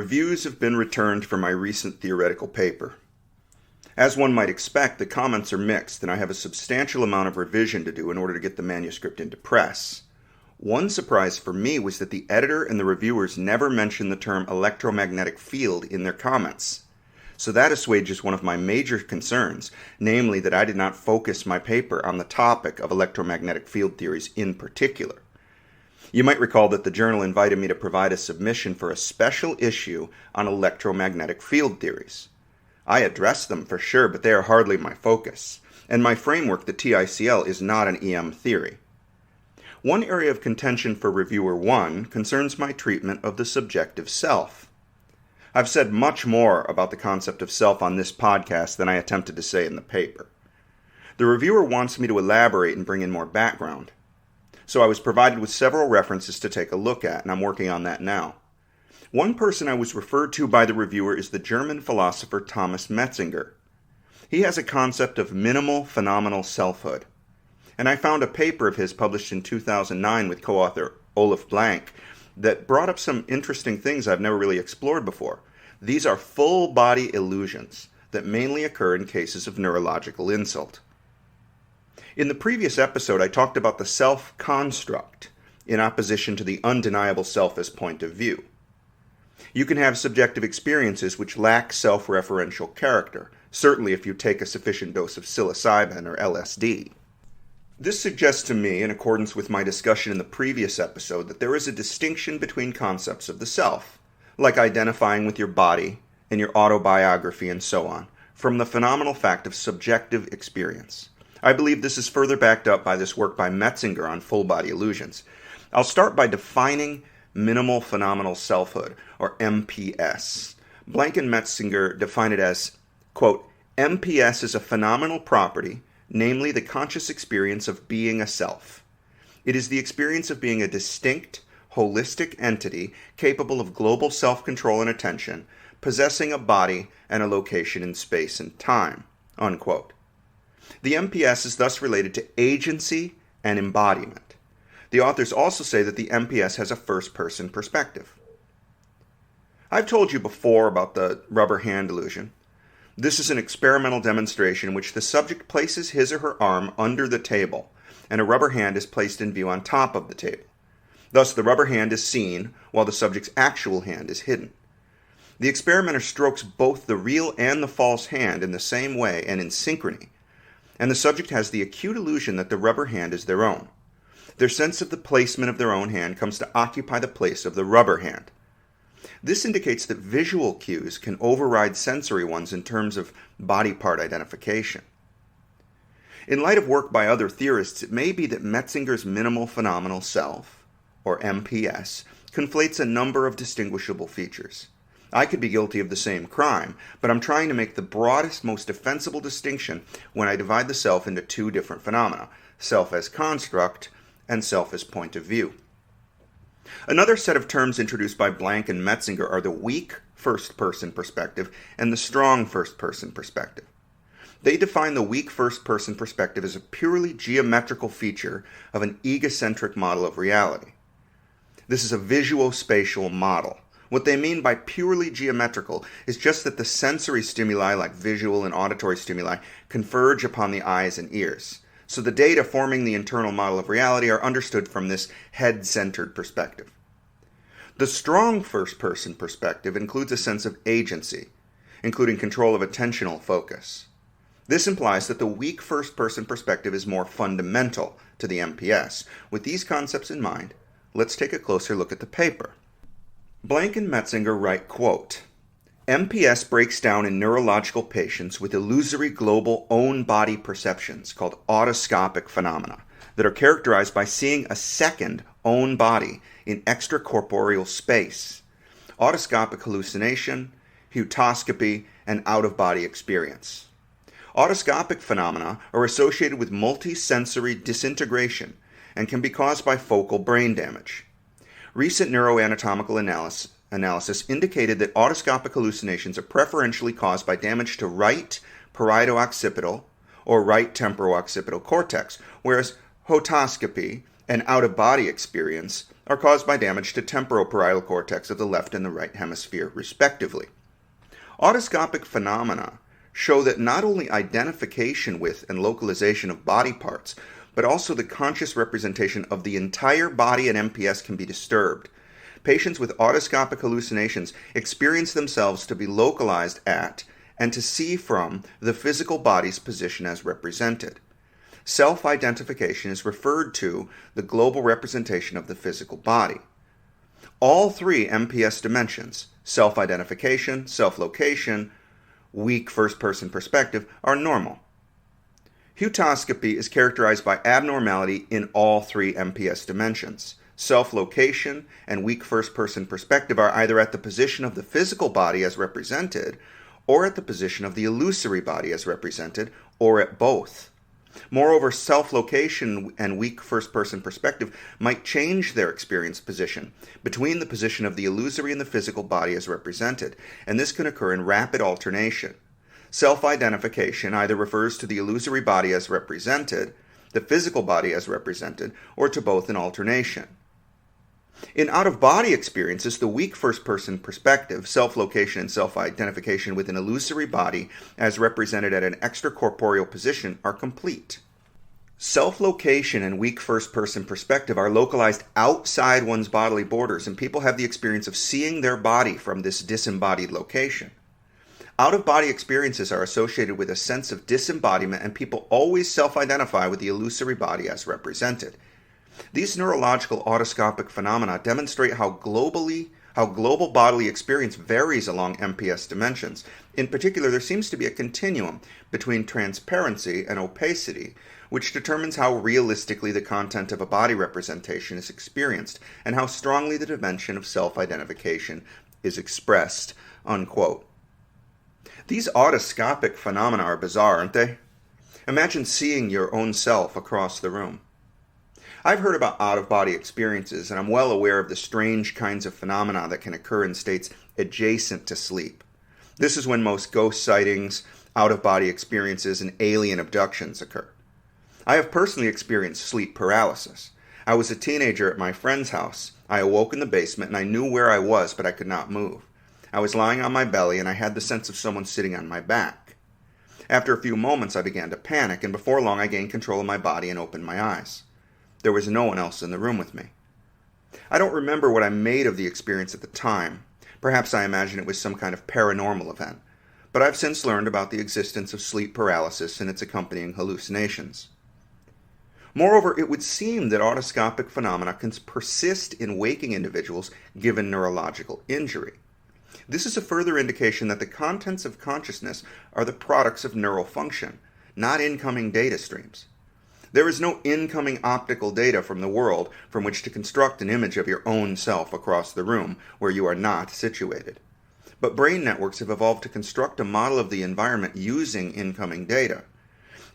reviews have been returned for my recent theoretical paper. As one might expect, the comments are mixed, and I have a substantial amount of revision to do in order to get the manuscript into press. One surprise for me was that the editor and the reviewers never mentioned the term electromagnetic field in their comments. So that assuages one of my major concerns, namely that I did not focus my paper on the topic of electromagnetic field theories in particular. You might recall that the journal invited me to provide a submission for a special issue on electromagnetic field theories. I addressed them for sure, but they are hardly my focus, and my framework, the TICL, is not an EM theory. One area of contention for Reviewer 1 concerns my treatment of the subjective self. I've said much more about the concept of self on this podcast than I attempted to say in the paper. The reviewer wants me to elaborate and bring in more background. So I was provided with several references to take a look at, and I'm working on that now. One person I was referred to by the reviewer is the German philosopher Thomas Metzinger. He has a concept of minimal phenomenal selfhood. And I found a paper of his published in 2009 with co-author Olaf Blanke that brought up some interesting things I've never really explored before. These are full-body illusions that mainly occur in cases of neurological insult. In the previous episode, I talked about the self-construct in opposition to the undeniable self as point of view. You can have subjective experiences which lack self-referential character, certainly if you take a sufficient dose of psilocybin or LSD. This suggests to me, in accordance with my discussion in the previous episode, that there is a distinction between concepts of the self, like identifying with your body and your autobiography and so on, from the phenomenal fact of subjective experience. I believe this is further backed up by this work by Metzinger on full-body illusions. I'll start by defining minimal phenomenal selfhood, or MPS. Blanke and Metzinger define it as, quote, MPS is a phenomenal property, namely the conscious experience of being a self. It is the experience of being a distinct, holistic entity capable of global self-control and attention, possessing a body and a location in space and time, unquote. The MPS is thus related to agency and embodiment. The authors also say that the MPS has a first-person perspective. I've told you before about the rubber hand illusion. This is an experimental demonstration in which the subject places his or her arm under the table, and a rubber hand is placed in view on top of the table. Thus, the rubber hand is seen, while the subject's actual hand is hidden. The experimenter strokes both the real and the false hand in the same way and in synchrony, and the subject has the acute illusion that the rubber hand is their own. Their sense of the placement of their own hand comes to occupy the place of the rubber hand. This indicates that visual cues can override sensory ones in terms of body part identification. In light of work by other theorists, it may be that Metzinger's minimal phenomenal self, or MPS, conflates a number of distinguishable features. I could be guilty of the same crime, but I'm trying to make the broadest, most defensible distinction when I divide the self into two different phenomena, self as construct and self as point of view. Another set of terms introduced by Blanke and Metzinger are the weak first-person perspective and the strong first-person perspective. They define the weak first-person perspective as a purely geometrical feature of an egocentric model of reality. This is a visuospatial model. What they mean by purely geometrical is just that the sensory stimuli, like visual and auditory stimuli, converge upon the eyes and ears. So the data forming the internal model of reality are understood from this head-centered perspective. The strong first-person perspective includes a sense of agency, including control of attentional focus. This implies that the weak first-person perspective is more fundamental to the MPS. With these concepts in mind, let's take a closer look at the paper. Blanke and Metzinger write, quote, MPS breaks down in neurological patients with illusory global own-body perceptions called hotoscopic phenomena that are characterized by seeing a second own body in extracorporeal space, hotoscopic hallucination, hotoscopy, and out-of-body experience. Hotoscopic phenomena are associated with multisensory disintegration and can be caused by focal brain damage. Recent neuroanatomical analysis indicated that otoscopic hallucinations are preferentially caused by damage to right parieto-occipital or right temporo-occipital cortex, whereas hotoscopy and out-of-body experience are caused by damage to temporoparietal cortex of the left and the right hemisphere, respectively. Hotoscopic phenomena show that not only identification with and localization of body parts, but also the conscious representation of the entire body and MPS can be disturbed. Patients with hotoscopic hallucinations experience themselves to be localized at and to see from the physical body's position as represented. Self-identification is referred to the global representation of the physical body. All three MPS dimensions, self-identification, self-location, weak first-person perspective, are normal. Hotoscopy is characterized by abnormality in all three MPS dimensions. Self-location and weak first-person perspective are either at the position of the physical body as represented, or at the position of the illusory body as represented, or at both. Moreover, self-location and weak first-person perspective might change their experience position between the position of the illusory and the physical body as represented, and this can occur in rapid alternation. Self-identification either refers to the illusory body as represented, the physical body as represented, or to both in alternation. In out-of-body experiences, the weak first-person perspective, self-location, and self-identification with an illusory body as represented at an extracorporeal position are complete. Self-location and weak first-person perspective are localized outside one's bodily borders, and people have the experience of seeing their body from this disembodied location. Out-of-body experiences are associated with a sense of disembodiment, and people always self-identify with the illusory body as represented. These neurological hotoscopic phenomena demonstrate how global bodily experience varies along MPS dimensions. In particular, there seems to be a continuum between transparency and opacity, which determines how realistically the content of a body representation is experienced and how strongly the dimension of self-identification is expressed, unquote. These hotoscopic phenomena are bizarre, aren't they? Imagine seeing your own self across the room. I've heard about out-of-body experiences, and I'm well aware of the strange kinds of phenomena that can occur in states adjacent to sleep. This is when most ghost sightings, out-of-body experiences, and alien abductions occur. I have personally experienced sleep paralysis. I was a teenager at my friend's house. I awoke in the basement, and I knew where I was, but I could not move. I was lying on my belly, and I had the sense of someone sitting on my back. After a few moments, I began to panic, and before long I gained control of my body and opened my eyes. There was no one else in the room with me. I don't remember what I made of the experience at the time. Perhaps I imagined it was some kind of paranormal event, but I've since learned about the existence of sleep paralysis and its accompanying hallucinations. Moreover, it would seem that hotoscopic phenomena can persist in waking individuals given neurological injury. This is a further indication that the contents of consciousness are the products of neural function, not incoming data streams. There is no incoming optical data from the world from which to construct an image of your own self across the room where you are not situated. But brain networks have evolved to construct a model of the environment using incoming data.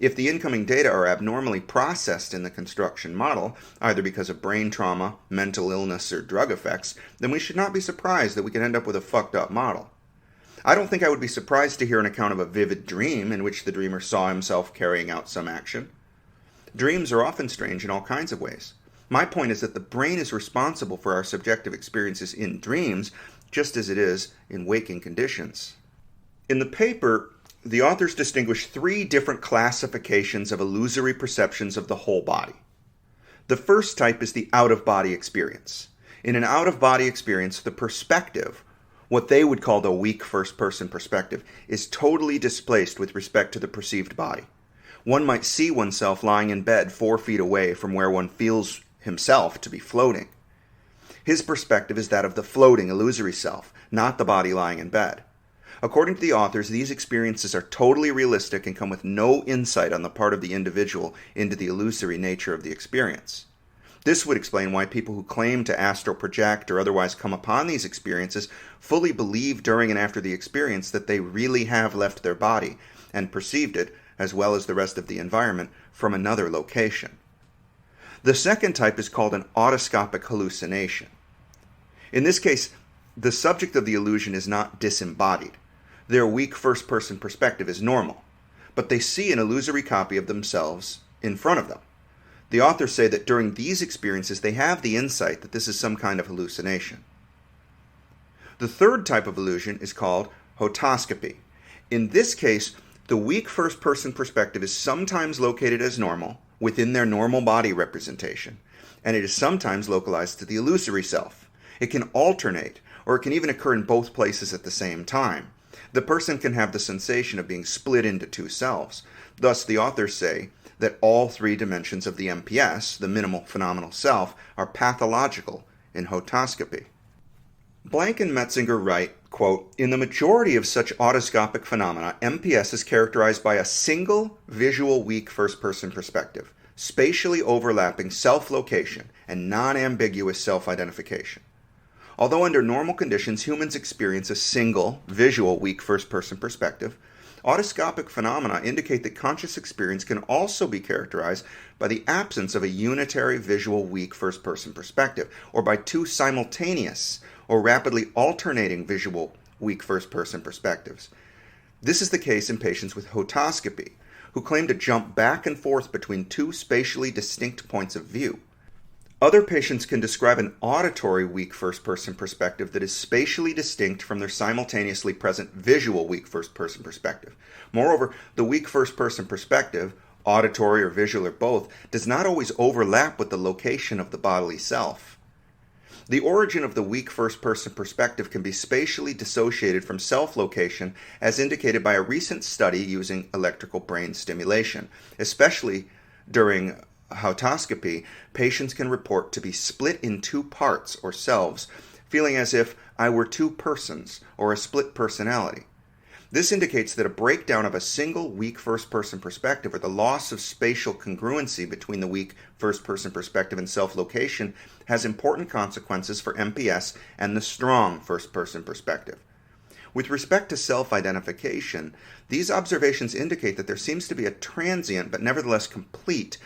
If the incoming data are abnormally processed in the construction model, either because of brain trauma, mental illness, or drug effects, then we should not be surprised that we can end up with a fucked up model. I don't think I would be surprised to hear an account of a vivid dream in which the dreamer saw himself carrying out some action. Dreams are often strange in all kinds of ways. My point is that the brain is responsible for our subjective experiences in dreams, just as it is in waking conditions. In the paper, the authors distinguish 3 different classifications of illusory perceptions of the whole body. The first type is the out-of-body experience. In an out-of-body experience, the perspective, what they would call the weak first-person perspective, is totally displaced with respect to the perceived body. One might see oneself lying in bed 4 feet away from where one feels himself to be floating. His perspective is that of the floating, illusory self, not the body lying in bed. According to the authors, these experiences are totally realistic and come with no insight on the part of the individual into the illusory nature of the experience. This would explain why people who claim to astral project or otherwise come upon these experiences fully believe during and after the experience that they really have left their body and perceived it, as well as the rest of the environment, from another location. The second type is called an hotoscopic hallucination. In this case, the subject of the illusion is not disembodied. Their weak first-person perspective is normal, but they see an illusory copy of themselves in front of them. The authors say that during these experiences they have the insight that this is some kind of hallucination. The third type of illusion is called Hotoscopy. In this case, the weak first-person perspective is sometimes located as normal within their normal body representation, and it is sometimes localized to the illusory self. It can alternate, or it can even occur in both places at the same time. The person can have the sensation of being split into two selves. Thus, the authors say that all three dimensions of the MPS, the minimal phenomenal self, are pathological in Hotoscopy. Blanke and Metzinger write, quote, "In the majority of such autoscopic phenomena, MPS is characterized by a single visual weak first-person perspective, spatially overlapping self-location and non-ambiguous self-identification. Although under normal conditions humans experience a single visual weak first-person perspective, autoscopic phenomena indicate that conscious experience can also be characterized by the absence of a unitary visual weak first-person perspective, or by two simultaneous or rapidly alternating visual weak first-person perspectives. This is the case in patients with Hotoscopy, who claim to jump back and forth between two spatially distinct points of view. Other patients can describe an auditory weak first-person perspective that is spatially distinct from their simultaneously present visual weak first-person perspective. Moreover, the weak first-person perspective, auditory or visual or both, does not always overlap with the location of the bodily self. The origin of the weak first-person perspective can be spatially dissociated from self-location, as indicated by a recent study using electrical brain stimulation. Especially during Hotoscopy, patients can report to be split in two parts or selves, feeling as if I were two persons or a split personality. This indicates that a breakdown of a single weak first-person perspective, or the loss of spatial congruency between the weak first-person perspective and self-location, has important consequences for MPS and the strong first-person perspective. With respect to self-identification, these observations indicate that there seems to be a transient but nevertheless complete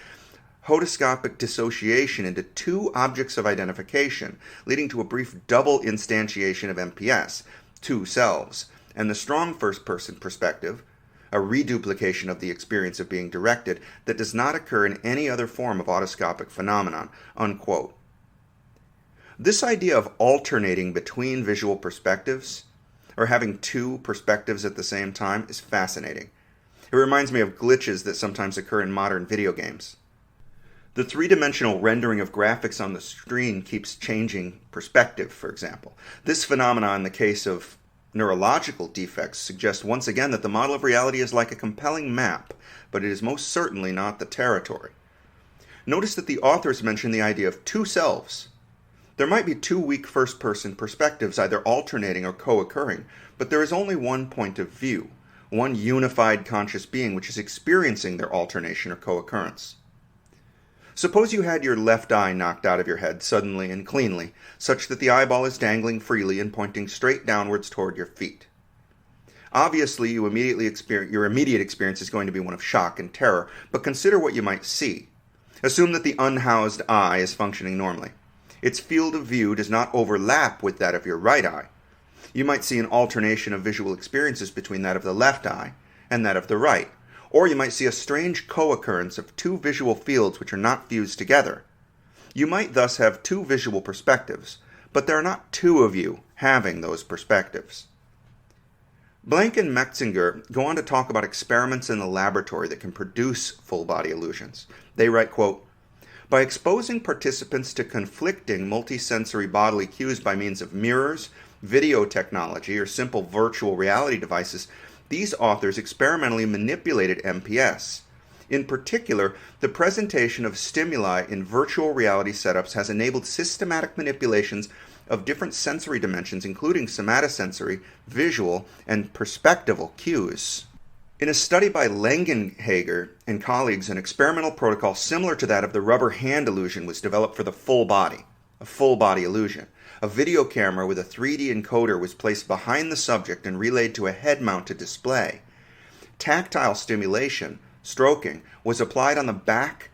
hotoscopic dissociation into two objects of identification, leading to a brief double instantiation of MPS, two selves, and the strong first-person perspective, a reduplication of the experience of being directed, that does not occur in any other form of autoscopic phenomenon," unquote. This idea of alternating between visual perspectives, or having two perspectives at the same time, is fascinating. It reminds me of glitches that sometimes occur in modern video games. The three-dimensional rendering of graphics on the screen keeps changing perspective, for example. This phenomenon in the case of neurological defects suggests once again that the model of reality is like a compelling map, but it is most certainly not the territory. Notice that the authors mention the idea of two selves. There might be two weak first-person perspectives either alternating or co-occurring, but there is only one point of view, one unified conscious being which is experiencing their alternation or co-occurrence. Suppose you had your left eye knocked out of your head suddenly and cleanly, such that the eyeball is dangling freely and pointing straight downwards toward your feet. Obviously, your immediate experience is going to be one of shock and terror, but consider what you might see. Assume that the unhoused eye is functioning normally. Its field of view does not overlap with that of your right eye. You might see an alternation of visual experiences between that of the left eye and that of the right. Or you might see a strange co-occurrence of two visual fields which are not fused together. You might thus have two visual perspectives, but there are not two of you having those perspectives. Blanke and Metzinger go on to talk about experiments in the laboratory that can produce full-body illusions. They write, quote, "By exposing participants to conflicting multisensory bodily cues by means of mirrors, video technology, or simple virtual reality devices, these authors experimentally manipulated MPS. In particular, the presentation of stimuli in virtual reality setups has enabled systematic manipulations of different sensory dimensions, including somatosensory, visual, and perspectival cues." In a study by Langenhager and colleagues, an experimental protocol similar to that of the rubber hand illusion was developed for the full body, a full-body illusion. A video camera with a 3D encoder was placed behind the subject and relayed to a head-mounted display. Tactile stimulation, stroking, was applied on the back,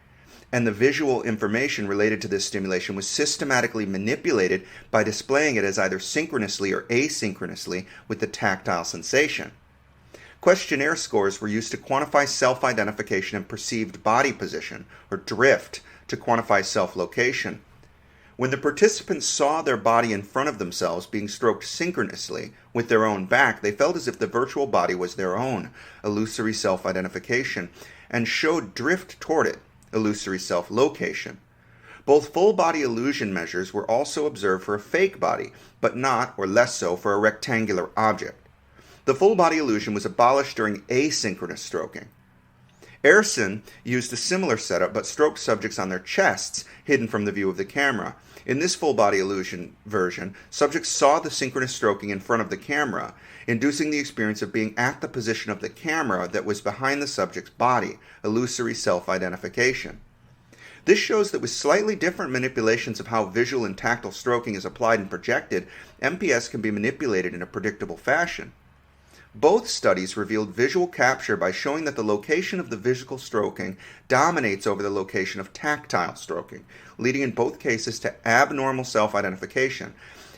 and the visual information related to this stimulation was systematically manipulated by displaying it as either synchronously or asynchronously with the tactile sensation. Questionnaire scores were used to quantify self-identification and perceived body position, or drift, to quantify self-location. When the participants saw their body in front of themselves being stroked synchronously with their own back, they felt as if the virtual body was their own, illusory self-identification, and showed drift toward it, illusory self-location. Both full-body illusion measures were also observed for a fake body, but not, or less so, for a rectangular object. The full-body illusion was abolished during asynchronous stroking. Ehrson used a similar setup but stroked subjects on their chests, hidden from the view of the camera. In this full-body illusion version, subjects saw the synchronous stroking in front of the camera, inducing the experience of being at the position of the camera that was behind the subject's body, illusory self-identification. This shows that with slightly different manipulations of how visual and tactile stroking is applied and projected, MPS can be manipulated in a predictable fashion. Both studies revealed visual capture by showing that the location of the visual stroking dominates over the location of tactile stroking, leading in both cases to abnormal self-identification,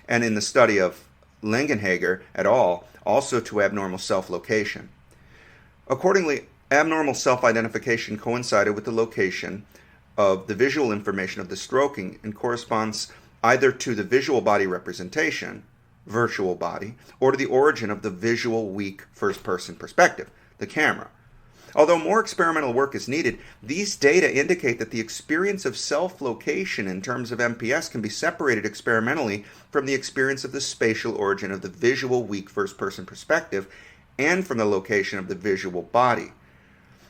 and in the study of Langenhager et al., also to abnormal self-location. Accordingly, abnormal self-identification coincided with the location of the visual information of the stroking and corresponds either to the visual body representation, virtual body, or to the origin of the visual weak first-person perspective, the camera. Although more experimental work is needed, these data indicate that the experience of self-location in terms of MPS can be separated experimentally from the experience of the spatial origin of the visual weak first-person perspective and from the location of the visual body.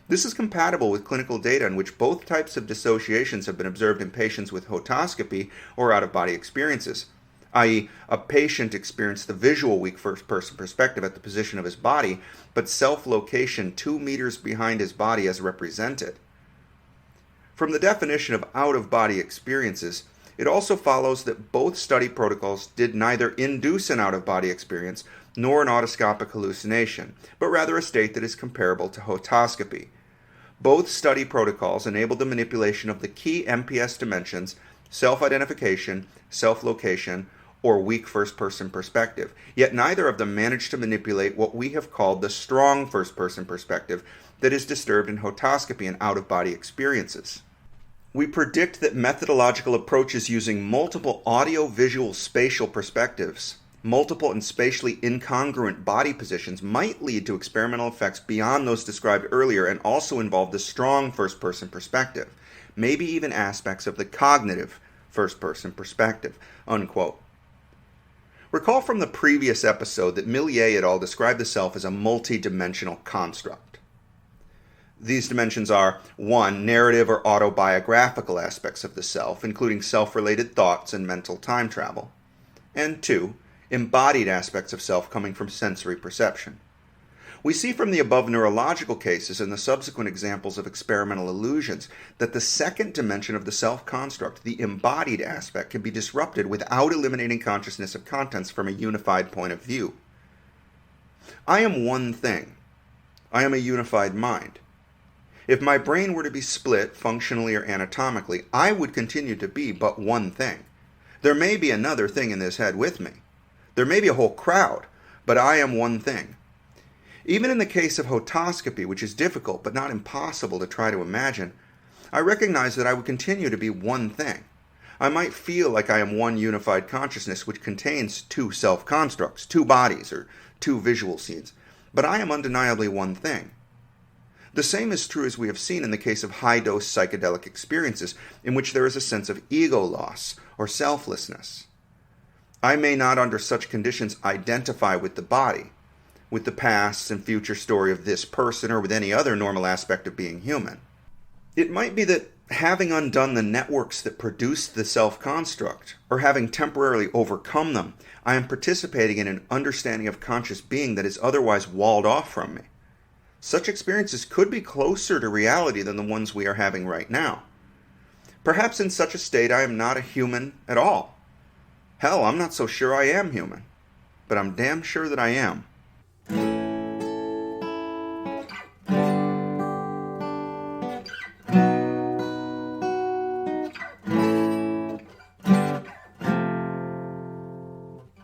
This is compatible with clinical data in which both types of dissociations have been observed in patients with hotoscopy or out-of-body experiences, i.e., a patient experienced the visual weak first-person perspective at the position of his body, but self-location 2 meters behind his body as represented. From the definition of out-of-body experiences, it also follows that both study protocols did neither induce an out-of-body experience nor an autoscopic hallucination, but rather a state that is comparable to hotoscopy. Both study protocols enabled the manipulation of the key MPS dimensions, self-identification, self-location, or weak first-person perspective, yet neither of them managed to manipulate what we have called the strong first-person perspective that is disturbed in hotoscopy and out-of-body experiences. We predict that methodological approaches using multiple audio-visual spatial perspectives, multiple and spatially incongruent body positions might lead to experimental effects beyond those described earlier and also involve the strong first-person perspective, maybe even aspects of the cognitive first-person perspective," unquote. Recall from the previous episode that Millier et al. Described the self as a multi-dimensional construct. These dimensions are 1. Narrative or autobiographical aspects of the self, including self-related thoughts and mental time travel, and 2. Embodied aspects of self coming from sensory perception. We see from the above neurological cases and the subsequent examples of experimental illusions that the second dimension of the self-construct, the embodied aspect, can be disrupted without eliminating consciousness of contents from a unified point of view. I am one thing. I am a unified mind. If my brain were to be split functionally or anatomically, I would continue to be but one thing. There may be another thing in this head with me. There may be a whole crowd, but I am one thing. Even in the case of hotoscopy, which is difficult but not impossible to try to imagine, I recognize that I would continue to be one thing. I might feel like I am one unified consciousness which contains two self-constructs, two bodies, or two visual scenes, but I am undeniably one thing. The same is true as we have seen in the case of high-dose psychedelic experiences, in which there is a sense of ego loss or selflessness. I may not under such conditions identify with the body, with the past and future story of this person, or with any other normal aspect of being human. It might be that having undone the networks that produce the self-construct, or having temporarily overcome them, I am participating in an understanding of conscious being that is otherwise walled off from me. Such experiences could be closer to reality than the ones we are having right now. Perhaps in such a state I am not a human at all. Hell, I'm not so sure I am human, but I'm damn sure that I am.